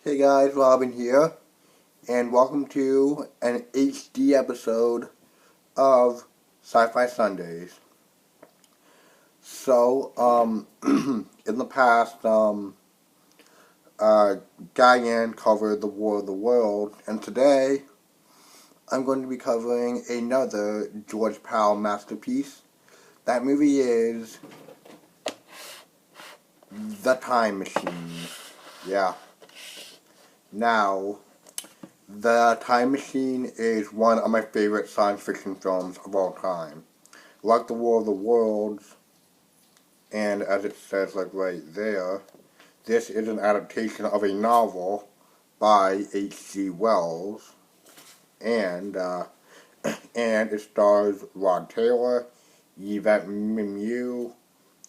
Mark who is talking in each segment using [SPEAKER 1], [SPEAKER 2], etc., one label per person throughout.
[SPEAKER 1] Hey guys, Robin here, and welcome to an HD episode of Sci-Fi Sundays. So, in the past, Diane covered The War of the World, and today I'm going to be covering another George Powell masterpiece. That movie is The Time Machine. Yeah. Now, The Time Machine is one of my favorite science fiction films of all time. Like The War of the Worlds, and as it says right there, this is an adaptation of a novel by H.G. Wells, and it stars Rod Taylor, Yvette Mimieux,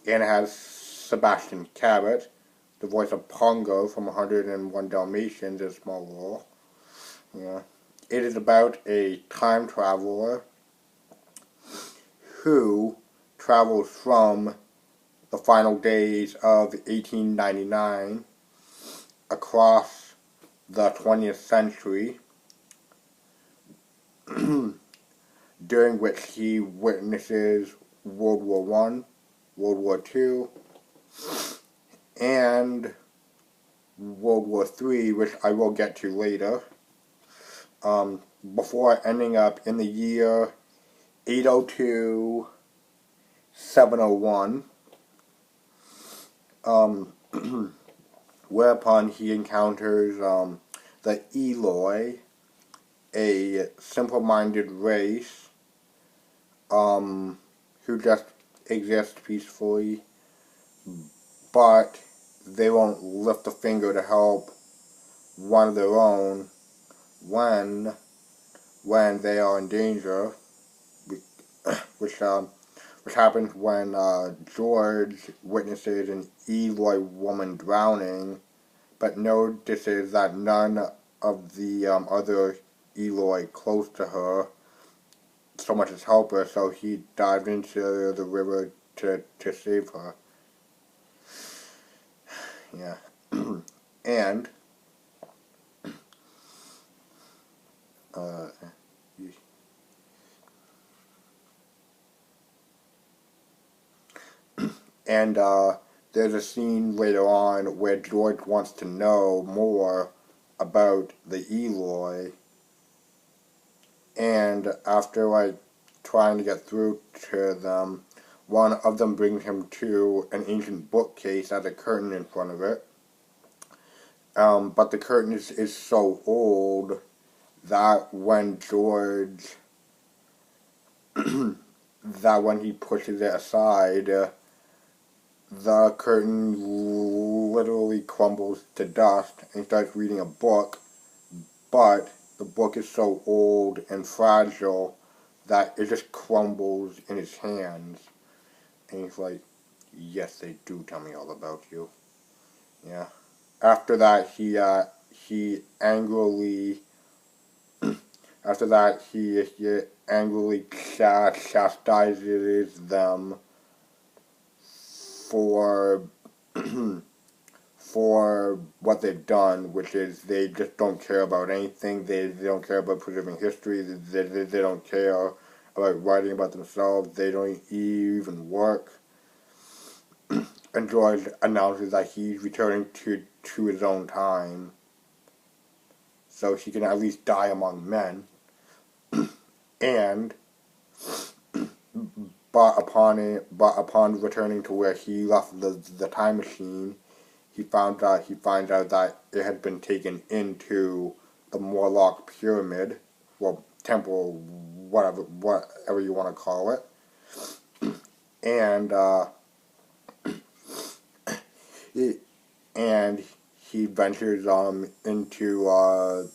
[SPEAKER 1] and it has Sebastian Cabot, the voice of Pongo from 101 Dalmatians, in a small role. Yeah. It is about a time traveler who travels from the final days of 1899 across the 20th century, during which he witnesses World War I, World War II, and World War III, which I will get to later, before ending up in the year 802 701, whereupon he encounters the Eloi, a simple-minded race who just exist peacefully, but they won't lift a finger to help one of their own when they are in danger, which happens when George witnesses an Eloi woman drowning, but notices that none of the other Eloi close to her so much as help her, so he dives into the river to save her. Yeah. And there's a scene later on where George wants to know more about the Eloi, and after trying to get through to them, one of them brings him to an ancient bookcase that has a curtain in front of it. But the curtain is so old that when he pushes it aside, the curtain literally crumbles to dust, and he starts reading a book, but the book is so old and fragile that it just crumbles in his hands. And he's like, yes, they do tell me all about you. Yeah. After that, he angrily chastises them for for what they've done, which is they just don't care about anything. They don't care about preserving history. They don't care about writing about themselves. They don't even work. And George announces that he's returning to his own time, so he can at least die among men. And but upon returning to where he left the time machine, he finds out that it had been taken into the Morlock pyramid, well, temple, whatever you want to call it, and he ventures into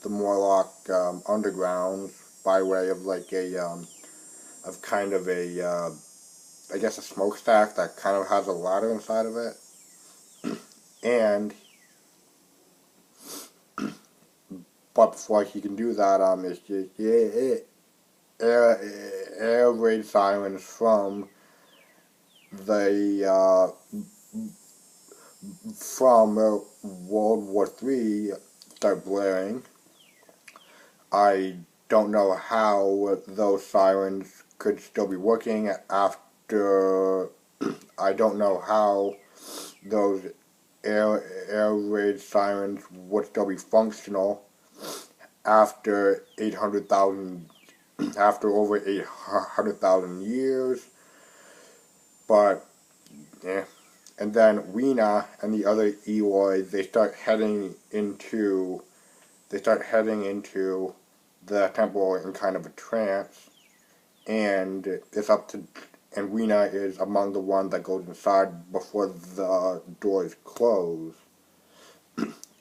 [SPEAKER 1] the Morlock underground by way of I guess a smokestack that kind of has a ladder inside of it. And but before he can do that, it's just air raid sirens from World War III start blaring. I don't know how those sirens could still be working after. I don't know how those air raid sirens would still be functional after 800,000, after over 800,000 years. But yeah. And then Weena and the other Eloy, they start heading into the temple in kind of a trance, and it's up to, and Weena is among the ones that goes inside before the doors close.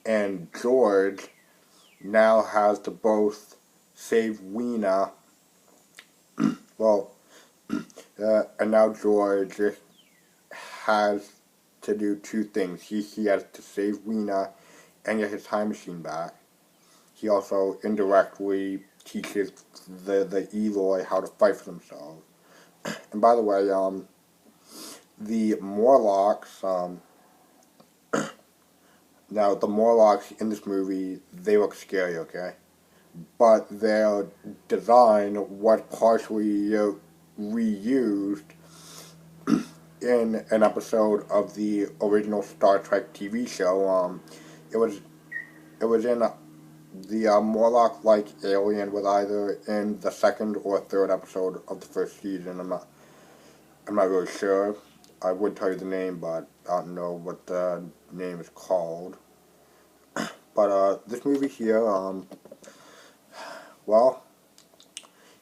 [SPEAKER 1] And George now has to both save Weena, well, and now George has to do two things. He has to save Weena and get his time machine back. He also indirectly teaches the Eloy how to fight for themselves. And by the way, the Morlocks, now the Morlocks in this movie, they look scary, okay? But their design was partially reused in an episode of the original Star Trek TV show. It was in the Morlock-like alien was either in the second or third episode of the first season. I'm not really sure. I would tell you the name, but I don't know what the name is called. But this movie here, well,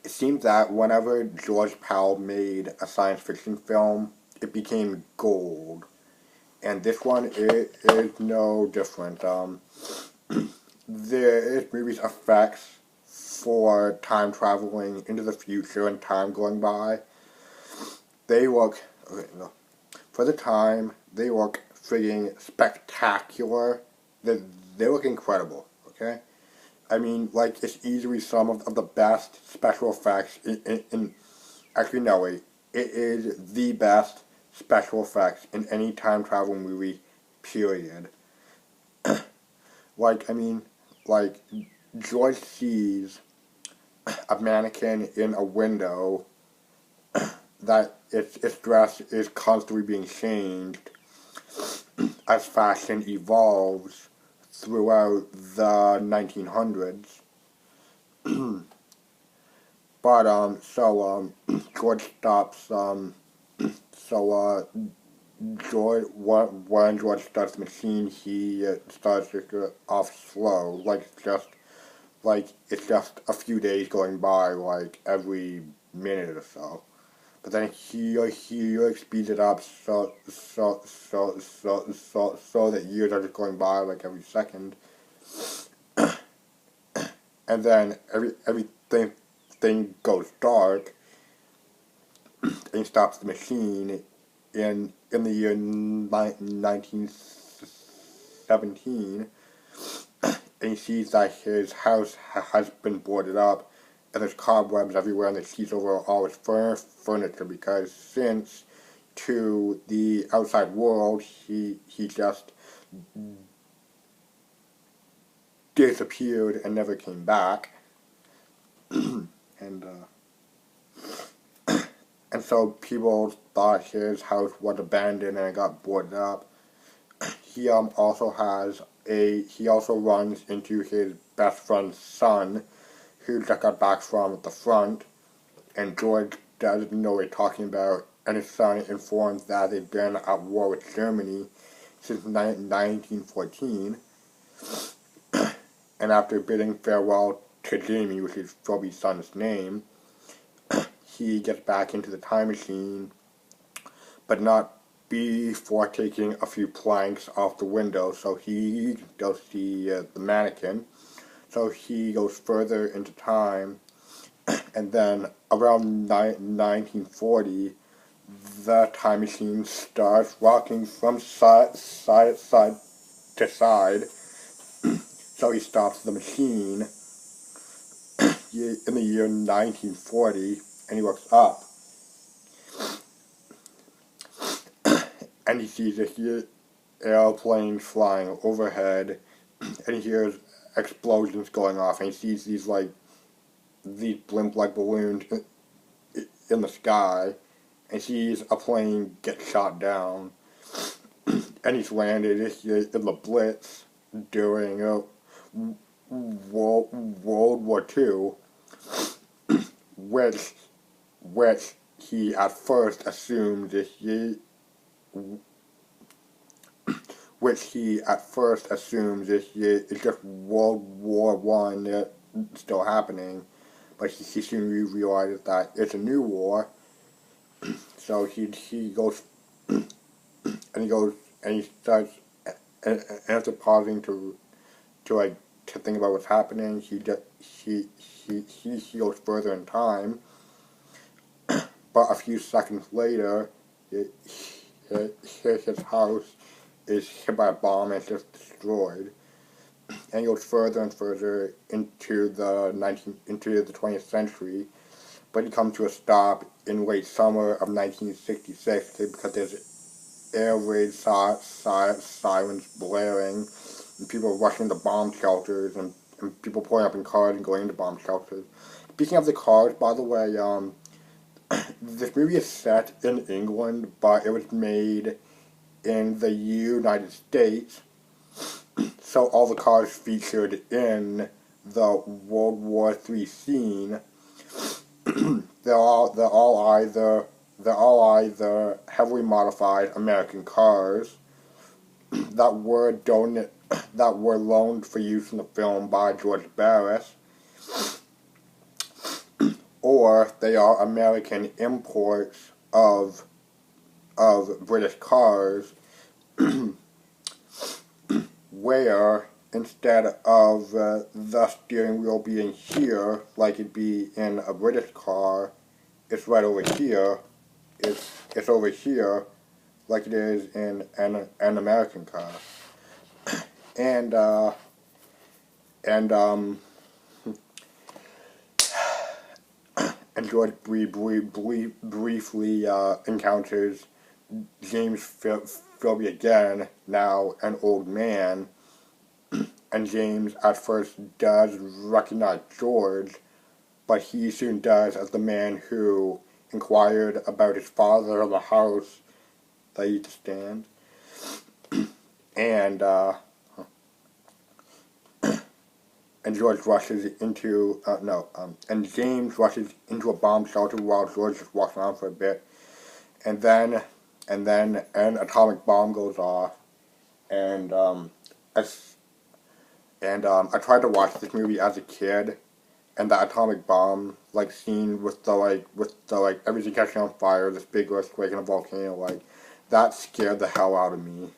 [SPEAKER 1] it seems that whenever George Pal made a science fiction film, it became gold. And this one is no different. This movie's effects for time traveling into the future and time going by, they look, okay, no, for the time, they look friggin' spectacular. They look incredible, okay? I mean, like, it's easily some of the best special effects in actually, no, wait, it is the best special effects in any time travel movie, period. Like, I mean, like, George sees a mannequin in a window that its dress is constantly being changed as fashion evolves throughout the 1900s. But, George stops, when George starts the machine, he starts it off slow, it's just a few days going by, like every minute or so. But then he speeds it up so that years are just going by like every second. And then everything goes dark, and he stops the machine in the year 1917, and he sees that his house has been boarded up, and there's cobwebs everywhere, and there's sheets over all his furniture, because since to the outside world, he just disappeared and never came back. And so people thought his house was abandoned and it got boarded up. He also runs into his best friend's son, who just got back from the front, and George doesn't know what he's talking about, and his son informs that they've been at war with Germany since 1914. And after bidding farewell to Jamie, which is Phoebe's son's name, he gets back into the time machine, but not before taking a few planks off the window, so he does see the mannequin. So he goes further into time, and then around 1940, the time machine starts rocking from side to side. So he stops the machine in the year 1940, and he looks up, and he sees a airplane flying overhead, and he hears explosions going off, and he sees these blimp-like balloons in the sky, and sees a plane get shot down, and he's landed in the Blitz during World War II, which he at first assumed is just World War One still happening, but he soon realizes that it's a new war. So he goes and he starts, and after pausing to think about what's happening, he goes further in time. But a few seconds later, his house is hit by a bomb and it's just destroyed. And he goes further and further into the 20th century, but he comes to a stop in late summer of 1966 because there's air raid sirens blaring, and people rushing to bomb shelters, and people pulling up in cars and going into bomb shelters. Speaking of the cars, by the way, this movie is set in England, but it was made in the United States, so all the cars featured in the World War III scene, they're all either heavily modified American cars that were loaned for use in the film by George Barris, or they are American imports of British cars, where instead of the steering wheel being here, like it'd be in a British car, it's right over here. It's over here, like it is in an American car. And George briefly encounters James Philby again, now an old man, and James at first does recognize George, but he soon does as the man who inquired about his father in the house that used to stand. And George rushes into and James rushes into a bomb shelter while George just walks around for a bit, and then an atomic bomb goes off, and I tried to watch this movie as a kid, and the atomic bomb scene with the everything catching on fire, this big earthquake and a volcano, that scared the hell out of me.